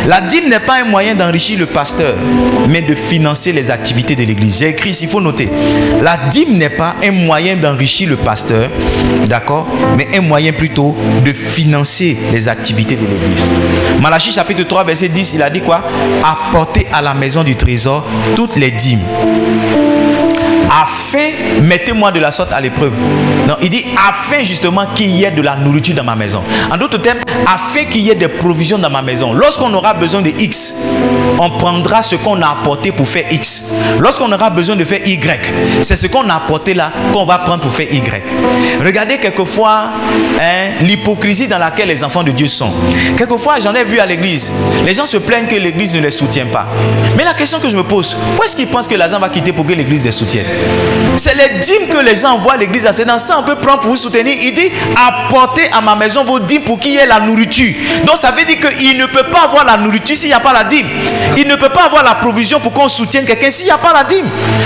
La dîme n'est pas un moyen d'enrichir le pasteur, mais de financer les activités de l'église. J'ai écrit ici, il faut noter. La dîme n'est pas un moyen d'enrichir le pasteur, d'accord, mais un moyen plutôt de financer les activités de l'église. Malachie chapitre 3, verset 10, il a dit quoi? Apportez à la maison du trésor toutes les dîmes. Afin, mettez-moi de la sorte à l'épreuve. Non, il dit afin justement qu'il y ait de la nourriture dans ma maison. En d'autres termes, afin qu'il y ait des provisions dans ma maison. Lorsqu'on aura besoin de X, on prendra ce qu'on a apporté pour faire X. Lorsqu'on aura besoin de faire Y, c'est ce qu'on a apporté là qu'on va prendre pour faire Y. Regardez quelquefois l'hypocrisie dans laquelle les enfants de Dieu sont. Quelquefois, j'en ai vu à l'église. Les gens se plaignent que l'église ne les soutient pas. Mais la question que je me pose, où est-ce qu'ils pensent que l'argent va quitter pour que l'église les soutienne? C'est les dîmes que les gens envoient à l'église. C'est dans ça on peut prendre pour vous soutenir. Il dit apportez à ma maison vos dîmes pour qu'il y ait la nourriture. Donc ça veut dire qu'il ne peut pas avoir la nourriture s'il n'y a pas la dîme. Il ne peut pas avoir la provision pour qu'on soutienne quelqu'un s'il n'y a pas la dîme.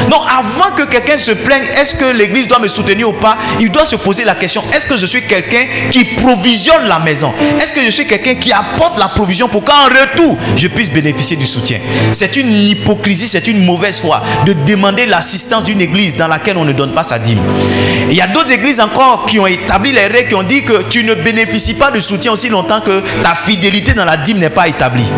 Donc avant que quelqu'un se plaigne, est-ce que l'église doit me soutenir ou pas? Il doit se poser la question, est-ce que je suis quelqu'un qui provisionne la maison? Est-ce que je suis quelqu'un qui apporte la provision pour qu'en retour je puisse bénéficier du soutien? C'est une hypocrisie, c'est une mauvaise foi de demander l'assistance d'une église dans laquelle on ne donne pas sa dîme. Il y a d'autres églises encore qui ont établi les règles, qui ont dit que tu ne bénéficies pas de soutien aussi longtemps que ta fidélité dans la dîme n'est pas établie.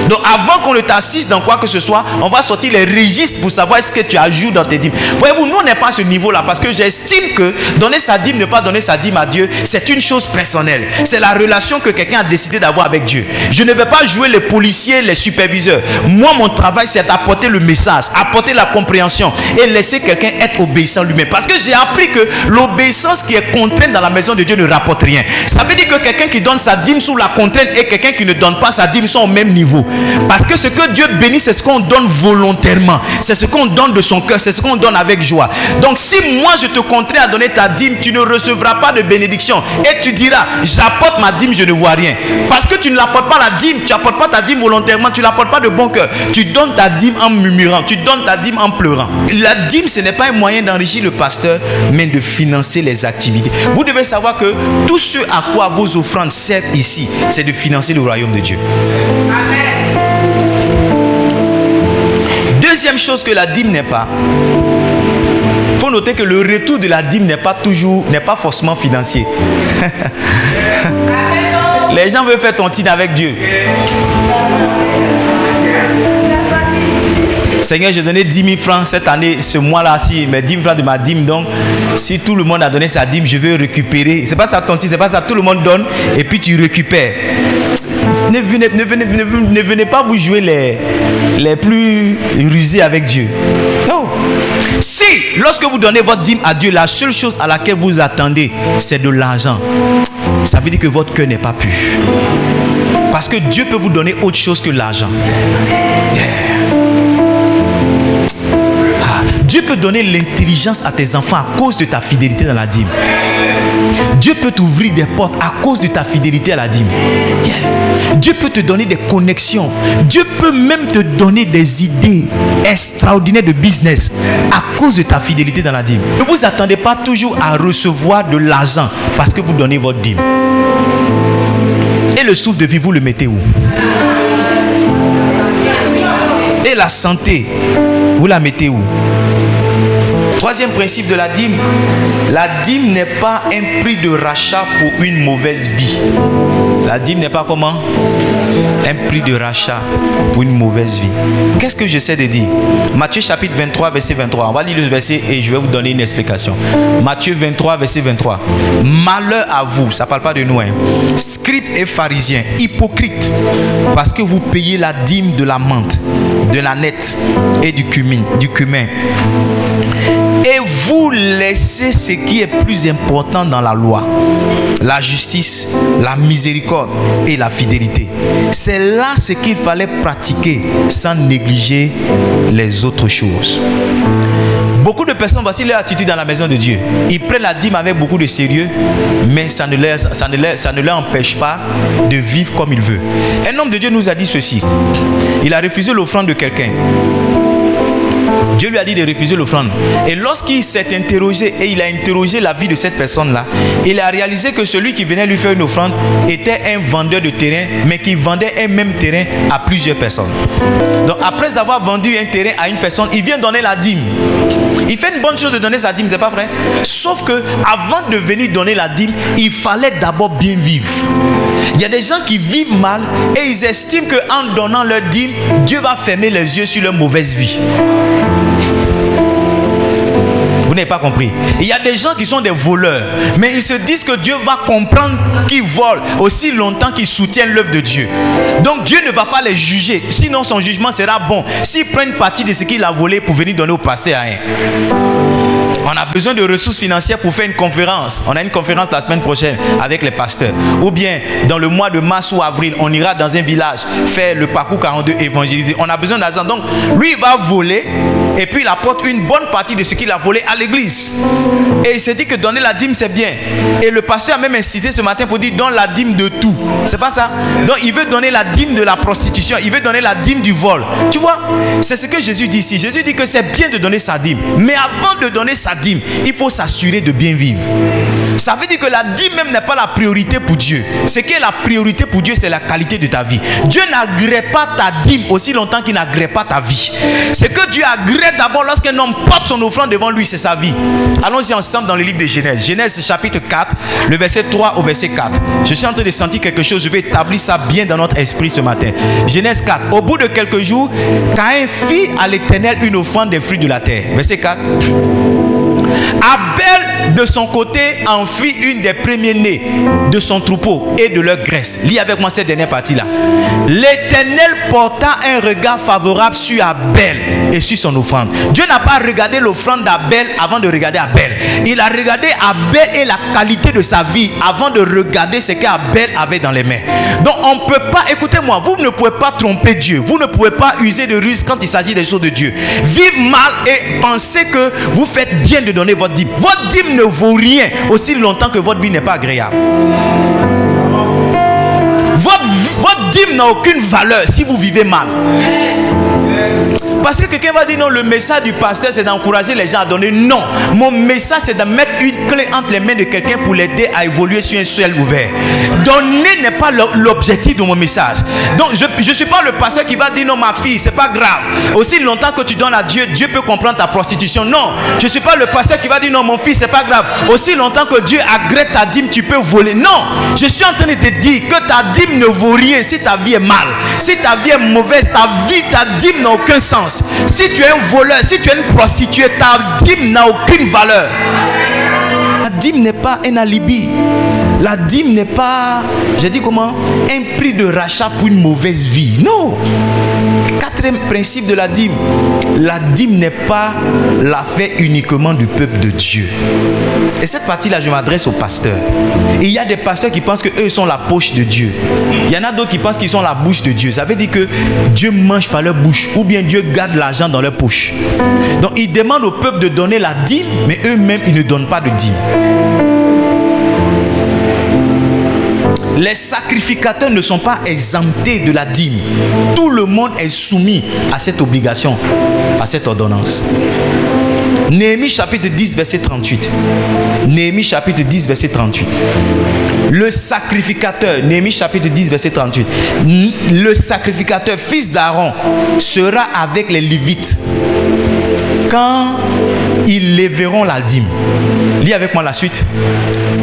Donc avant qu'on ne t'assiste dans quoi que ce soit, on va sortir les registres pour savoir est-ce que tu ajoutes dans tes dîmes. Voyez-vous, nous on n'est pas à ce niveau-là parce que j'estime que donner sa dîme, ne pas donner sa dîme à Dieu, c'est une chose personnelle. C'est la relation que quelqu'un a décidé d'avoir avec Dieu. Je ne vais pas jouer les policiers, les superviseurs. Moi, mon travail, c'est d'apporter le message, apporter la compréhension et laisser quelqu'un être obéissant lui-même. Parce que j'ai appris que l'obéissance qui est contrainte dans la maison de Dieu ne rapporte rien. Ça veut dire que quelqu'un qui donne sa dîme sous la contrainte et quelqu'un qui ne donne pas sa dîme sont au même niveau. Parce que ce que Dieu bénit, c'est ce qu'on donne volontairement. C'est ce qu'on donne de son cœur. C'est ce qu'on donne avec joie. Donc si moi je te contrains à donner ta dîme, tu ne recevras pas de bénédiction. Et tu diras, j'apporte ma dîme, je ne vois rien. Parce que tu ne l'apportes pas la dîme. Tu n'apportes pas ta dîme volontairement. Tu ne l'apportes pas de bon cœur. Tu donnes ta dîme en murmurant. Tu donnes ta dîme en pleurant. La dîme, ce n'est pas un moyen d'enrichir le pasteur, mais de financer les activités. Vous devez savoir que tout ce à quoi vos offrandes servent ici, c'est de financer le royaume de Dieu. Amen. Deuxième chose que la dîme n'est pas, il faut noter que le retour de la dîme n'est pas forcément financier. Les gens veulent faire tontine avec Dieu. Seigneur, j'ai donné 10 000 francs cette année, ce mois-là, si mes 10 000 francs de ma dîme. Donc, si tout le monde a donné sa dîme, je vais récupérer. C'est pas ça, tontine, c'est pas ça. Tout le monde donne et puis tu récupères. Ne venez pas vous jouer les plus rusés avec Dieu. Non. Si, lorsque vous donnez votre dîme à Dieu, la seule chose à laquelle vous attendez, c'est de l'argent, ça veut dire que votre cœur n'est pas pur. Parce que Dieu peut vous donner autre chose que l'argent. Yeah. Dieu peut donner l'intelligence à tes enfants à cause de ta fidélité dans la dîme. Dieu peut t'ouvrir des portes à cause de ta fidélité à la dîme. Yeah. Dieu peut te donner des connexions. Dieu peut même te donner des idées extraordinaires de business à cause de ta fidélité dans la dîme. Ne vous attendez pas toujours à recevoir de l'argent parce que vous donnez votre dîme. Et le souffle de vie, vous le mettez où? Et la santé, vous la mettez où? Troisième principe de la dîme n'est pas un prix de rachat pour une mauvaise vie. La dîme n'est pas comment? Un prix de rachat pour une mauvaise vie. Qu'est-ce que j'essaie de dire? Matthieu chapitre 23, verset 23. On va lire le verset et je vais vous donner une explication. Matthieu 23, verset 23. Malheur à vous, ça ne parle pas de nous, scribes et pharisiens, hypocrites, parce que vous payez la dîme de la menthe, de la nette et du cumin. Et vous laissez ce qui est plus important dans la loi, la justice, la miséricorde et la fidélité. C'est là ce qu'il fallait pratiquer sans négliger les autres choses. Beaucoup de personnes, voici leur attitude dans la maison de Dieu. Ils prennent la dîme avec beaucoup de sérieux, mais ça ne leur empêche pas de vivre comme il veut. Un homme de Dieu nous a dit ceci. Il a refusé l'offrande de quelqu'un. Dieu lui a dit de refuser l'offrande. Et lorsqu'il s'est interrogé et il a interrogé la vie de cette personne-là, il a réalisé que celui qui venait lui faire une offrande était un vendeur de terrain, mais qui vendait un même terrain à plusieurs personnes. Donc après avoir vendu un terrain à une personne, il vient donner la dîme. Il fait une bonne chose de donner sa dîme, c'est pas vrai? Sauf que avant de venir donner la dîme, il fallait d'abord bien vivre. Il y a des gens qui vivent mal et ils estiment qu'en donnant leur dîme, Dieu va fermer les yeux sur leur mauvaise vie. Vous n'avez pas compris. Il y a des gens qui sont des voleurs, mais ils se disent que Dieu va comprendre qu'ils volent aussi longtemps qu'ils soutiennent l'œuvre de Dieu. Donc Dieu ne va pas les juger, sinon son jugement sera bon s'ils prennent partie de ce qu'il a volé pour venir donner au pasteur à un. On a besoin de ressources financières pour faire une conférence. On a une conférence la semaine prochaine avec les pasteurs. Ou bien dans le mois de mars ou avril, on ira dans un village faire le parcours 42 évangéliser. On a besoin d'argent. Donc lui, il va voler et puis il apporte une bonne partie de ce qu'il a volé à l'église. Et il s'est dit que donner la dîme, c'est bien. Et le pasteur a même incité ce matin pour dire donne la dîme de tout. C'est pas ça. Donc il veut donner la dîme de la prostitution. Il veut donner la dîme du vol. Tu vois, c'est ce que Jésus dit ici. Jésus dit que c'est bien de donner sa dîme. Mais avant de donner sa dîme, il faut s'assurer de bien vivre. Ça veut dire que la dîme même n'est pas la priorité pour Dieu. Ce qui est la priorité pour Dieu, c'est la qualité de ta vie. Dieu n'agrée pas ta dîme aussi longtemps qu'il n'agrée pas ta vie. Ce que Dieu agrée d'abord lorsqu'un homme porte son offrande devant lui, c'est sa vie. Allons-y ensemble dans le livre de Genèse. Genèse chapitre 4, le verset 3 au verset 4. Je suis en train de sentir quelque chose. Je vais établir ça bien dans notre esprit ce matin. Genèse 4. Au bout de quelques jours, Caïn fit à l'Éternel une offrande des fruits de la terre. Verset 4. Abel de son côté en fit une des premiers-nés de son troupeau et de leur graisse. Lis avec moi cette dernière partie là. L'Éternel porta un regard favorable sur Abel et sur son offrande. Dieu n'a pas regardé l'offrande d'Abel avant de regarder Abel. Il a regardé Abel et la qualité de sa vie avant de regarder ce qu'Abel avait dans les mains. Donc on ne peut pas, écoutez-moi, vous ne pouvez pas tromper Dieu. Vous ne pouvez pas user de ruse quand il s'agit des choses de Dieu. Vivre mal et penser que vous faites bien de donner votre dîme. Votre dîme ne vaut rien aussi longtemps que votre vie n'est pas agréable. Votre dîme n'a aucune valeur si vous vivez mal. Parce que quelqu'un va dire non, le message du pasteur c'est d'encourager les gens à donner. Non, mon message c'est de mettre une clé entre les mains de quelqu'un pour l'aider à évoluer sur un ciel ouvert. Donner n'est pas l'objectif de mon message. Donc je ne suis pas le pasteur qui va dire non ma fille c'est pas grave. Aussi longtemps que tu donnes à Dieu, Dieu peut comprendre ta prostitution. Non, je ne suis pas le pasteur qui va dire non mon fils c'est pas grave. Aussi longtemps que Dieu agrée ta dîme, tu peux voler. Non, je suis en train de te dire que ta dîme ne vaut rien si ta vie est mal. Si ta vie est mauvaise, ta dîme n'a aucun sens. Si tu es un voleur, si tu es une prostituée, ta dîme n'a aucune valeur. La dîme n'est pas un alibi. La dîme n'est pas, j'ai dit comment, un prix de rachat pour une mauvaise vie. Non. Quatrième principe de la dîme n'est pas l'affaire uniquement du peuple de Dieu. Et cette partie-là, je m'adresse aux pasteurs. Et il y a des pasteurs qui pensent qu'eux sont la poche de Dieu. Il y en a d'autres qui pensent qu'ils sont la bouche de Dieu. Ça veut dire que Dieu mange par leur bouche ou bien Dieu garde l'argent dans leur poche. Donc ils demandent au peuple de donner la dîme, mais eux-mêmes, ils ne donnent pas de dîme. Les sacrificateurs ne sont pas exemptés de la dîme. Tout le monde est soumis à cette obligation, à cette ordonnance. Néhémie chapitre 10 verset 38. Néhémie chapitre 10 verset 38. Le sacrificateur, Néhémie chapitre 10 verset 38. Le sacrificateur, fils d'Aaron, sera avec les Lévites quand ils lèveront la dîme. Lis avec moi la suite.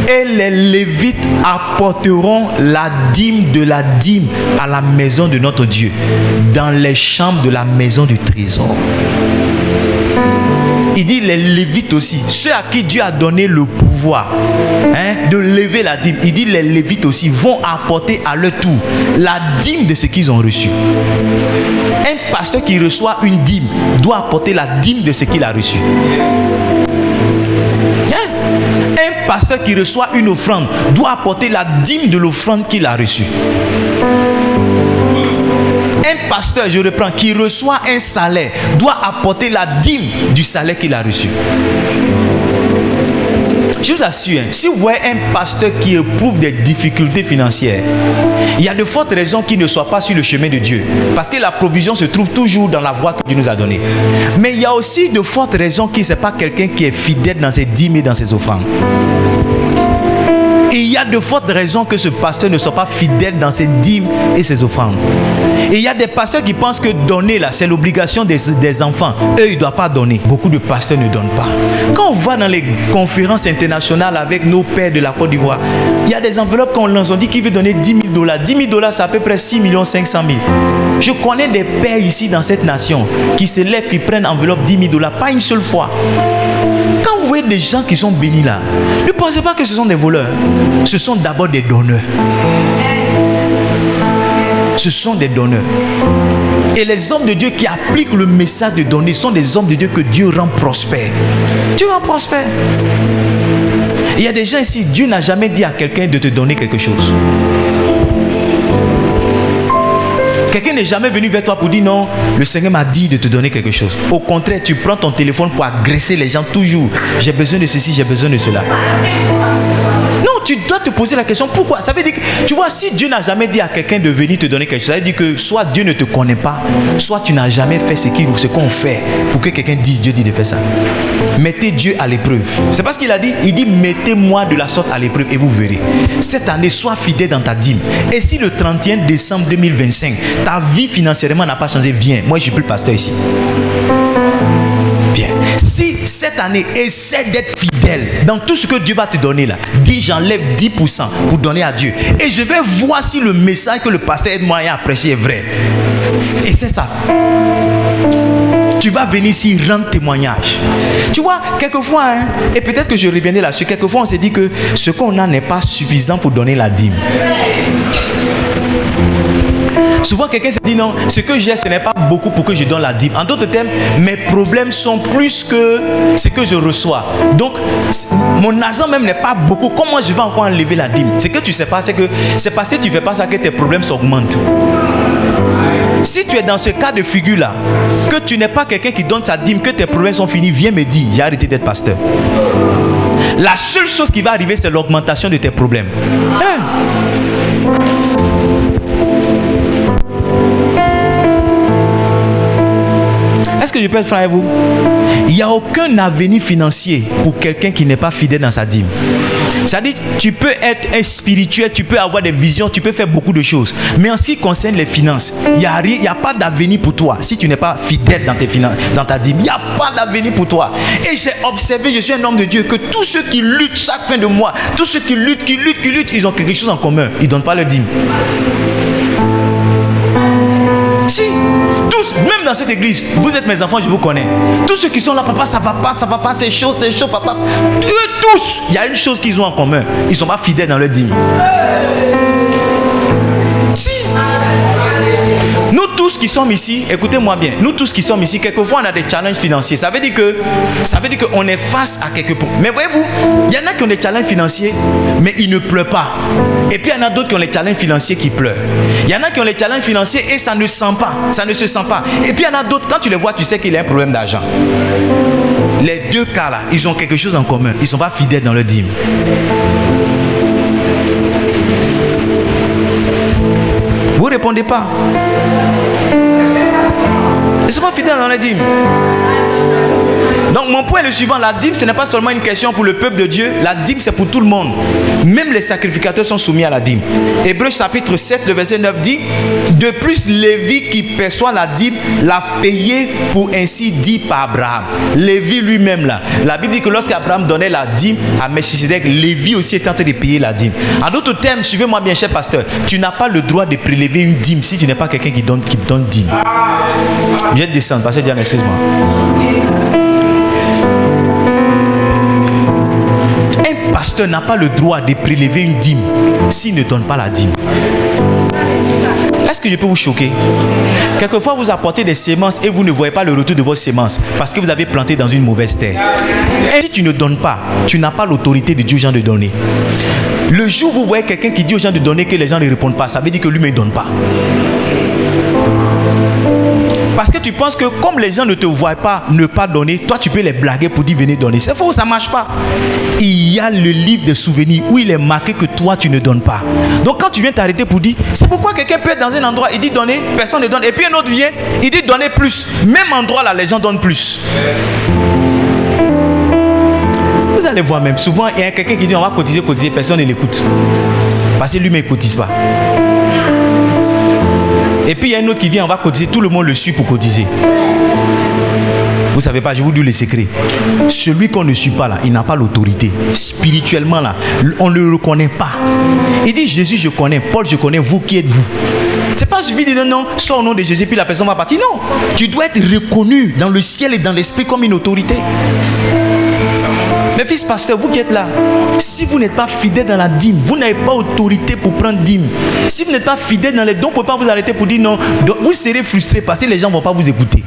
Et les Lévites apporteront la dîme de la dîme à la maison de notre Dieu, dans les chambres de la maison du trésor. Il dit les Lévites aussi, ceux à qui Dieu a donné le pouvoir de lever la dîme. Il dit les Lévites aussi vont apporter à leur tour la dîme de ce qu'ils ont reçu. Un pasteur qui reçoit une dîme doit apporter la dîme de ce qu'il a reçu. Un pasteur qui reçoit une offrande doit apporter la dîme de l'offrande qu'il a reçue. Un pasteur, je reprends, qui reçoit un salaire doit apporter la dîme du salaire qu'il a reçu. Je vous assure, si vous voyez un pasteur qui éprouve des difficultés financières, Il y a de fortes raisons qu'il ne soit pas sur le chemin de Dieu. Parce que la provision se trouve toujours dans la voie que Dieu nous a donnée. Mais il y a aussi de fortes raisons qu'il n'est pas quelqu'un qui est fidèle dans ses dîmes et dans ses offrandes. Et il y a de fortes raisons que ce pasteur ne soit pas fidèle dans ses dîmes et ses offrandes. Et il y a des pasteurs qui pensent que donner là, c'est l'obligation des enfants. Eux, ils ne doivent pas donner. Beaucoup de pasteurs ne donnent pas. Quand on va dans les conférences internationales avec nos pères de la Côte d'Ivoire, il y a des enveloppes qu'on lance. On dit qu'il veut donner $10,000. $10,000, c'est à peu près 6,5 millions. Je connais des pères ici dans cette nation qui se lèvent, qui prennent enveloppe $10,000, pas une seule fois. Quand vous voyez des gens qui sont bénis là, ne pensez pas que ce sont des voleurs. Ce sont d'abord des donneurs. Ce sont des donneurs. Et les hommes de Dieu qui appliquent le message de donner sont des hommes de Dieu que Dieu rend prospères. Dieu rend prospère. Il y a des gens ici, Dieu n'a jamais dit à quelqu'un de te donner quelque chose. Quelqu'un n'est jamais venu vers toi pour dire non, le Seigneur m'a dit de te donner quelque chose. Au contraire, tu prends ton téléphone pour agresser les gens toujours. J'ai besoin de ceci, j'ai besoin de cela. Non, tu dois te poser la question, pourquoi? Ça veut dire que, tu vois, si Dieu n'a jamais dit à quelqu'un de venir te donner quelque chose, ça veut dire que soit Dieu ne te connaît pas, soit tu n'as jamais fait ce qu'on fait pour que quelqu'un dise, Dieu dit de faire ça. Mettez Dieu à l'épreuve. C'est pas ce qu'il a dit. Il dit, mettez-moi de la sorte à l'épreuve et vous verrez. Cette année, sois fidèle dans ta dîme. Et si le 31 décembre 2025, ta vie financièrement n'a pas changé, viens. Moi, je suis plus pasteur ici. Viens. Si cette année, essaie d'être fidèle dans tout ce que Dieu va te donner là. Dis, j'enlève 10% pour donner à Dieu. Et je vais voir si le message que le pasteur aide-moi à prêcher est vrai. Et c'est ça. Tu vas venir ici rendre témoignage. Tu vois, quelquefois, et peut-être que je reviendrai là-dessus, quelquefois on s'est dit que ce qu'on a n'est pas suffisant pour donner la dîme. Souvent, quelqu'un se dit non, ce que j'ai, ce n'est pas beaucoup pour que je donne la dîme. En d'autres termes, mes problèmes sont plus que ce que je reçois. Donc, mon argent même n'est pas beaucoup. Comment je vais encore enlever la dîme? Ce que tu ne sais pas, c'est que c'est parce que tu ne fais pas ça que tes problèmes s'augmentent. Si tu es dans ce cas de figure-là, que tu n'es pas quelqu'un qui donne sa dîme, que tes problèmes sont finis, viens me dire, j'ai arrêté d'être pasteur. La seule chose qui va arriver, c'est l'augmentation de tes problèmes. Est-ce que je peux être franc avec vous? Il n'y a aucun avenir financier pour quelqu'un qui n'est pas fidèle dans sa dîme. C'est-à-dire, tu peux être un spirituel, tu peux avoir des visions, tu peux faire beaucoup de choses. Mais en ce qui concerne les finances, il n'y a pas d'avenir pour toi si tu n'es pas fidèle dans tes finances, dans ta dîme. Il n'y a pas d'avenir pour toi. Et j'ai observé, je suis un homme de Dieu, que tous ceux qui luttent chaque fin de mois, tous ceux qui luttent, ils ont quelque chose en commun. Ils ne donnent pas leur dîme. Si, tous, même dans cette église, vous êtes mes enfants, je vous connais. Tous ceux qui sont là, papa, ça va pas, c'est chaud, papa. Eux tous, il y a une chose qu'ils ont en commun. Ils ne sont pas fidèles dans leur dîme. Si. Nous tous qui sommes ici, écoutez-moi bien, nous tous qui sommes ici, quelquefois on a des challenges financiers. Ça veut dire qu'on est face à quelques points. Mais voyez-vous, il y en a qui ont des challenges financiers, mais ils ne pleurent pas. Et puis il y en a d'autres qui ont les challenges financiers qui pleurent. Il y en a qui ont les challenges financiers et ça ne se sent pas. Et puis il y en a d'autres, quand tu les vois, tu sais qu'il y a un problème d'argent. Les deux cas là, ils ont quelque chose en commun. Ils ne sont pas fidèles dans leur dîme. Vous ne répondez pas. Ils ne sont pas fidèles dans la dîme. Donc mon point est le suivant, la dîme ce n'est pas seulement une question pour le peuple de Dieu, la dîme c'est pour tout le monde. Même les sacrificateurs sont soumis à la dîme. Hébreux chapitre 7, le verset 9 dit, de plus Lévi qui perçoit la dîme l'a payé pour ainsi dit par Abraham. Lévi lui-même là, la Bible dit que lorsqu'Abraham donnait la dîme à Melchisedec, Lévi aussi était en train de payer la dîme. En d'autres termes, suivez-moi bien cher pasteur, tu n'as pas le droit de prélever une dîme si tu n'es pas quelqu'un qui donne dîme. Je vais descendre, pasteur Diane, excuse-moi. Un pasteur n'a pas le droit de prélever une dîme s'il ne donne pas la dîme. Est-ce que je peux vous choquer? Quelquefois, vous apportez des semences et vous ne voyez pas le retour de vos semences parce que vous avez planté dans une mauvaise terre. Et si tu ne donnes pas, tu n'as pas l'autorité de dire aux gens de donner. Le jour où vous voyez quelqu'un qui dit aux gens de donner que les gens ne répondent pas, ça veut dire que lui-même ne donne pas. Parce que tu penses que comme les gens ne te voient pas ne pas donner, toi tu peux les blaguer pour dire venez donner. C'est faux, ça ne marche pas. Il y a le livre des souvenirs où il est marqué que toi tu ne donnes pas. Donc quand tu viens t'arrêter pour dire, c'est pourquoi quelqu'un peut être dans un endroit, il dit donner, personne ne donne. Et puis un autre vient, il dit donner plus. Même endroit là, les gens donnent plus. Vous allez voir même, souvent il y a quelqu'un qui dit on va cotiser, personne ne l'écoute. Parce que lui-même ne cotise pas. Et puis il y a un autre qui vient, on va cotiser, tout le monde le suit pour cotiser. Vous ne savez pas, je vous dis le secret. Celui qu'on ne suit pas là, il n'a pas l'autorité. Spirituellement là, on ne le reconnaît pas. Il dit Jésus je connais, Paul je connais, vous qui êtes-vous? C'est pas suffit de dire non, sors au nom de Jésus puis la personne va partir. Non, tu dois être reconnu dans le ciel et dans l'esprit comme une autorité. Mes fils pasteurs, vous qui êtes là, si vous n'êtes pas fidèle dans la dîme, vous n'avez pas autorité pour prendre dîme. Si vous n'êtes pas fidèle dans les dons, vous ne pouvez pas vous arrêter pour dire non. Donc vous serez frustré parce que les gens ne vont pas vous écouter.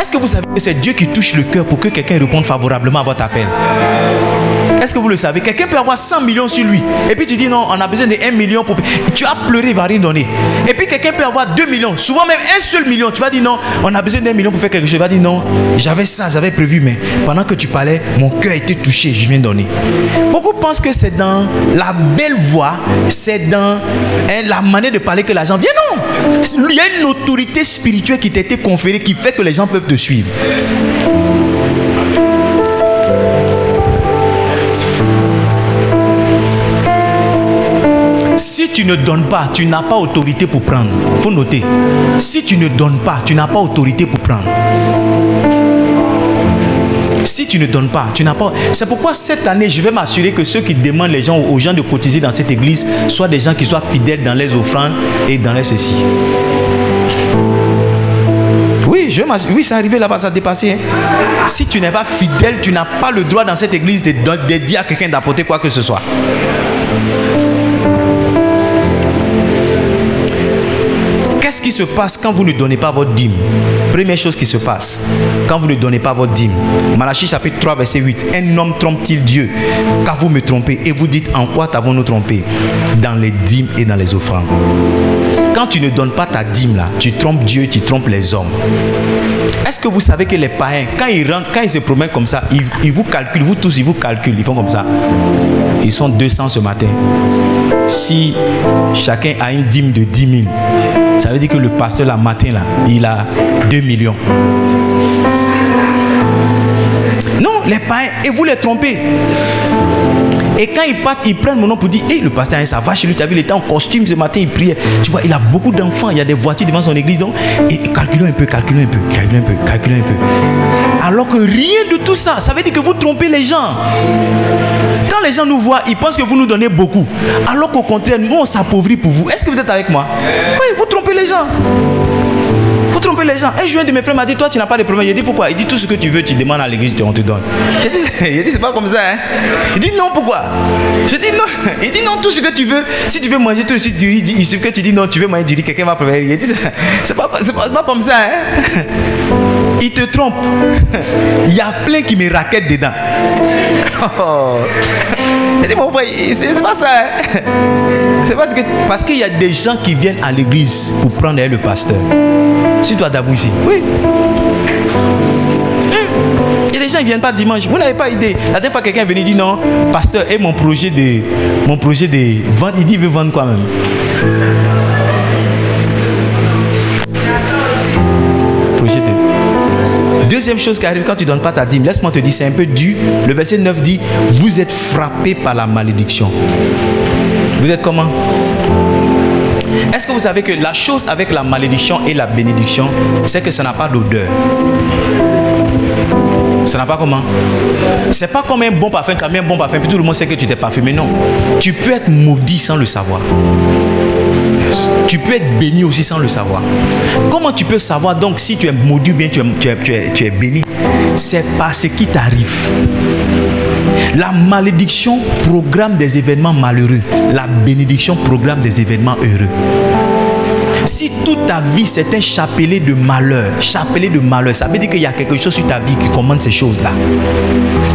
Est-ce que vous savez que c'est Dieu qui touche le cœur pour que quelqu'un réponde favorablement à votre appel? Est-ce que vous le savez? Quelqu'un peut avoir 100 millions sur lui. Et puis tu dis non, on a besoin de 1 million pour... Tu as pleuré, il ne va rien donner. Et puis quelqu'un peut avoir 2 millions. Souvent même 1 seul million. Tu vas dire non, on a besoin d'1 million pour faire quelque chose. Tu vas dire non, j'avais ça, j'avais prévu. Mais pendant que tu parlais, mon cœur a été touché. Je viens donner. Beaucoup pensent que c'est dans la belle voix, c'est dans la manière de parler que l'argent vient. Non. Il y a une autorité spirituelle qui t'a été conférée qui fait que les gens peuvent te suivre. Si tu ne donnes pas, tu n'as pas autorité pour prendre. Il faut noter. Si tu ne donnes pas, tu n'as pas autorité pour prendre. Si tu ne donnes pas, tu n'as pas... C'est pourquoi cette année, je vais m'assurer que ceux qui demandent aux gens de cotiser dans cette église soient des gens qui soient fidèles dans les offrandes et dans les ceci. Oui, oui, c'est arrivé là-bas, ça a dépassé. Hein. Si tu n'es pas fidèle, tu n'as pas le droit dans cette église de dire à quelqu'un d'apporter quoi que ce soit. Qu'est-ce qui se passe quand vous ne donnez pas votre dîme? Première chose qui se passe quand vous ne donnez pas votre dîme. Malachie chapitre 3 verset 8. Un homme trompe-t-il Dieu? Car vous me trompez. Et vous dites en quoi t'avons-nous trompé? Dans les dîmes et dans les offrandes. Quand tu ne donnes pas ta dîme là, tu trompes Dieu, tu trompes les hommes. Est-ce que vous savez que les païens, quand ils rentrent, quand ils se promènent comme ça, ils vous calculent, vous tous, ils vous calculent, ils font comme ça. Ils sont 200 ce matin. Si chacun a une dîme de 10 000, ça veut dire que le pasteur, le matin, là, il a 2 millions. Non, les païens, et vous les trompez. Et quand ils partent, ils prennent mon nom pour dire hey, le pasteur, ça va chez lui, tu as vu, il était en costume ce matin, il priait. Tu vois, il a beaucoup d'enfants, il y a des voitures devant son église. Donc, et calculons un peu. Alors que rien de tout ça, ça veut dire que vous trompez les gens. Quand les gens nous voient, ils pensent que vous nous donnez beaucoup. Alors qu'au contraire, nous, on s'appauvrit pour vous. Est-ce que vous êtes avec moi? Oui, vous trompez les gens. Vous trompez les gens. Un jour, un de mes frères m'a dit, toi, tu n'as pas de problème. J'ai dit, pourquoi? Il dit, tout ce que tu veux, tu demandes à l'église, on te donne. J'ai dit, c'est pas comme ça. Hein? Il dit, non, pourquoi? J'ai dit, non. Il dit, non, tout ce que tu veux. Si tu veux manger tout le suite du riz, il suffit que tu dis, non, tu veux manger du riz, quelqu'un va préparer. Il dit, c'est pas comme ça. Hein? Il te trompe. Il y a plein qui me raquettent dedans. Oh. Il dit, mon frère, c'est pas ça. Hein? C'est parce qu'il y a des gens qui viennent à l'église pour prendre le pasteur. Si toi d'abord ici. Oui. Et les gens ne viennent pas dimanche. Vous n'avez pas idée. La dernière fois quelqu'un est venu dire non, pasteur, et mon projet de vente, il dit il veut vendre quoi même. Projet de. Deuxième chose qui arrive quand tu ne donnes pas ta dîme, laisse-moi te dire, c'est un peu dur. Le verset 9 dit, vous êtes frappés par la malédiction. Vous êtes comment? Est-ce que vous savez que la chose avec la malédiction et la bénédiction, c'est que ça n'a pas d'odeur? Ça n'a pas comment? C'est pas comme un bon parfum, tu as mis un bon parfum, puis tout le monde sait que tu t'es parfumé. Non. Tu peux être maudit sans le savoir. Yes. Tu peux être béni aussi sans le savoir. Comment tu peux savoir donc si tu es maudit ou bien tu es béni? C'est parce qui t'arrive. La malédiction programme des événements malheureux. La bénédiction programme des événements heureux. Si toute ta vie c'est un chapelet de malheur, ça veut dire qu'il y a quelque chose sur ta vie qui commande ces choses-là.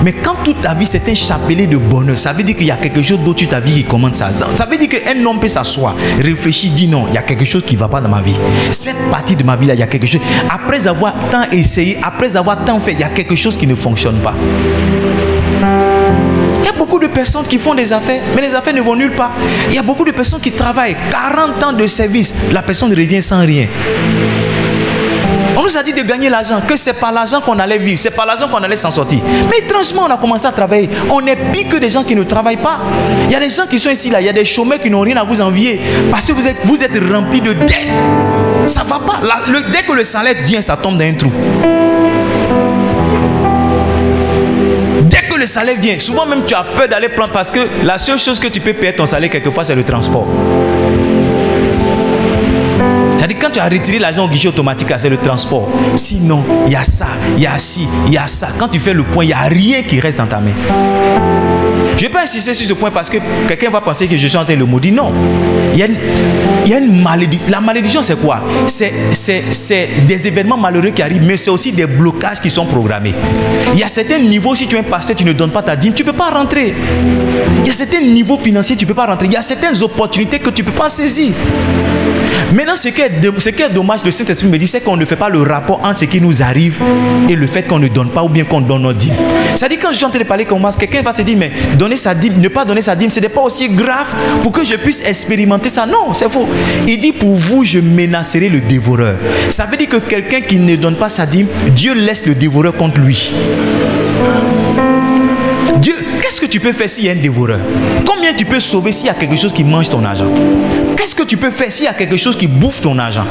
Mais quand toute ta vie c'est un chapelet de bonheur, ça veut dire qu'il y a quelque chose d'autre sur ta vie qui commande ça. Ça veut dire qu'un homme peut s'asseoir, réfléchir, dit non, il y a quelque chose qui ne va pas dans ma vie. Cette partie de ma vie là, il y a quelque chose. Après avoir tant essayé, après avoir tant fait, il y a quelque chose qui ne fonctionne pas. Il y a beaucoup de personnes qui font des affaires, mais les affaires ne vont nulle part. Il y a beaucoup de personnes qui travaillent 40 ans de service, la personne revient sans rien. On nous a dit de gagner l'argent, que c'est par l'argent qu'on allait vivre, c'est par l'argent qu'on allait s'en sortir. Mais étrangement, on a commencé à travailler. On est pire que des gens qui ne travaillent pas. Il y a des gens qui sont ici, là, il y a des chômeurs qui n'ont rien à vous envier parce que vous êtes remplis de dettes. Ça ne va pas. Dès que le salaire vient, ça tombe dans un trou. Dès que le salaire vient, souvent même tu as peur d'aller prendre parce que la seule chose que tu peux payer ton salaire quelquefois, c'est le transport. C'est-à-dire quand tu as retiré l'argent au guichet automatique, c'est le transport. Sinon, il y a ça, il y a ci, il y a ça. Quand tu fais le point, il n'y a rien qui reste dans ta main. Je ne vais pas insister sur ce point parce que quelqu'un va penser que je suis en train de le maudire. Non. Il y a une malédiction. La malédiction, c'est quoi? C'est des événements malheureux qui arrivent, mais c'est aussi des blocages qui sont programmés. Il y a certains niveaux, si tu es un pasteur, tu ne donnes pas ta dîme, tu ne peux pas rentrer. Il y a certains niveaux financiers, tu ne peux pas rentrer. Il y a certaines opportunités que tu ne peux pas saisir. Maintenant, ce qui est dommage, le Saint-Esprit me dit, c'est qu'on ne fait pas le rapport entre ce qui nous arrive et le fait qu'on ne donne pas ou bien qu'on donne nos dîmes. C'est-à-dire, quand je suis en train de parler comme ça, quelqu'un va se dire, mais donner sa dîme, ne pas donner sa dîme, ce n'est pas aussi grave pour que je puisse expérimenter ça. Non, c'est faux. Il dit, pour vous, je menacerai le dévoreur. Ça veut dire que quelqu'un qui ne donne pas sa dîme, Dieu laisse le dévoreur contre lui. Dieu, qu'est-ce que tu peux faire s'il y a un dévoreur? Combien tu peux sauver s'il y a quelque chose qui mange ton argent? Qu'est-ce que tu peux faire s'il y a quelque chose qui bouffe ton argent?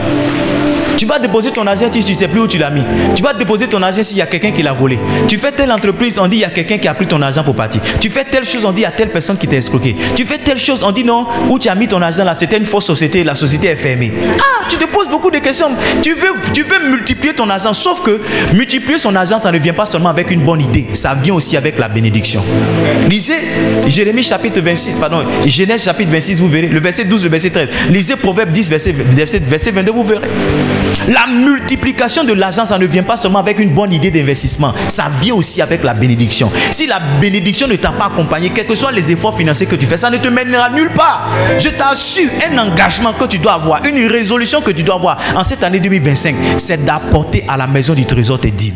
Tu vas déposer ton argent si tu ne sais plus où tu l'as mis. Tu vas déposer ton argent s'il y a quelqu'un qui l'a volé. Tu fais telle entreprise, on dit il y a quelqu'un qui a pris ton argent pour partir. Tu fais telle chose, on dit il y a telle personne qui t'a escroqué. Tu fais telle chose, on dit non, où tu as mis ton argent là, c'était une fausse société, la société est fermée. Ah, tu te poses beaucoup de questions. Tu veux multiplier ton argent, sauf que multiplier son argent, ça ne vient pas seulement avec une bonne idée, ça vient aussi avec la bénédiction. Lisez Jérémie chapitre 26, Genèse chapitre 26, vous verrez, le verset 12, le verset 13. Lisez Proverbe 10, verset 22, vous verrez. La multiplication de l'argent, ça ne vient pas seulement avec une bonne idée d'investissement, ça vient aussi avec la bénédiction. Si la bénédiction ne t'a pas accompagné, quels que soient les efforts financiers que tu fais, ça ne te mènera nulle part. Je t'assure, un engagement que tu dois avoir, une résolution que tu dois avoir en cette année 2025, c'est d'apporter à la maison du trésor tes dîmes.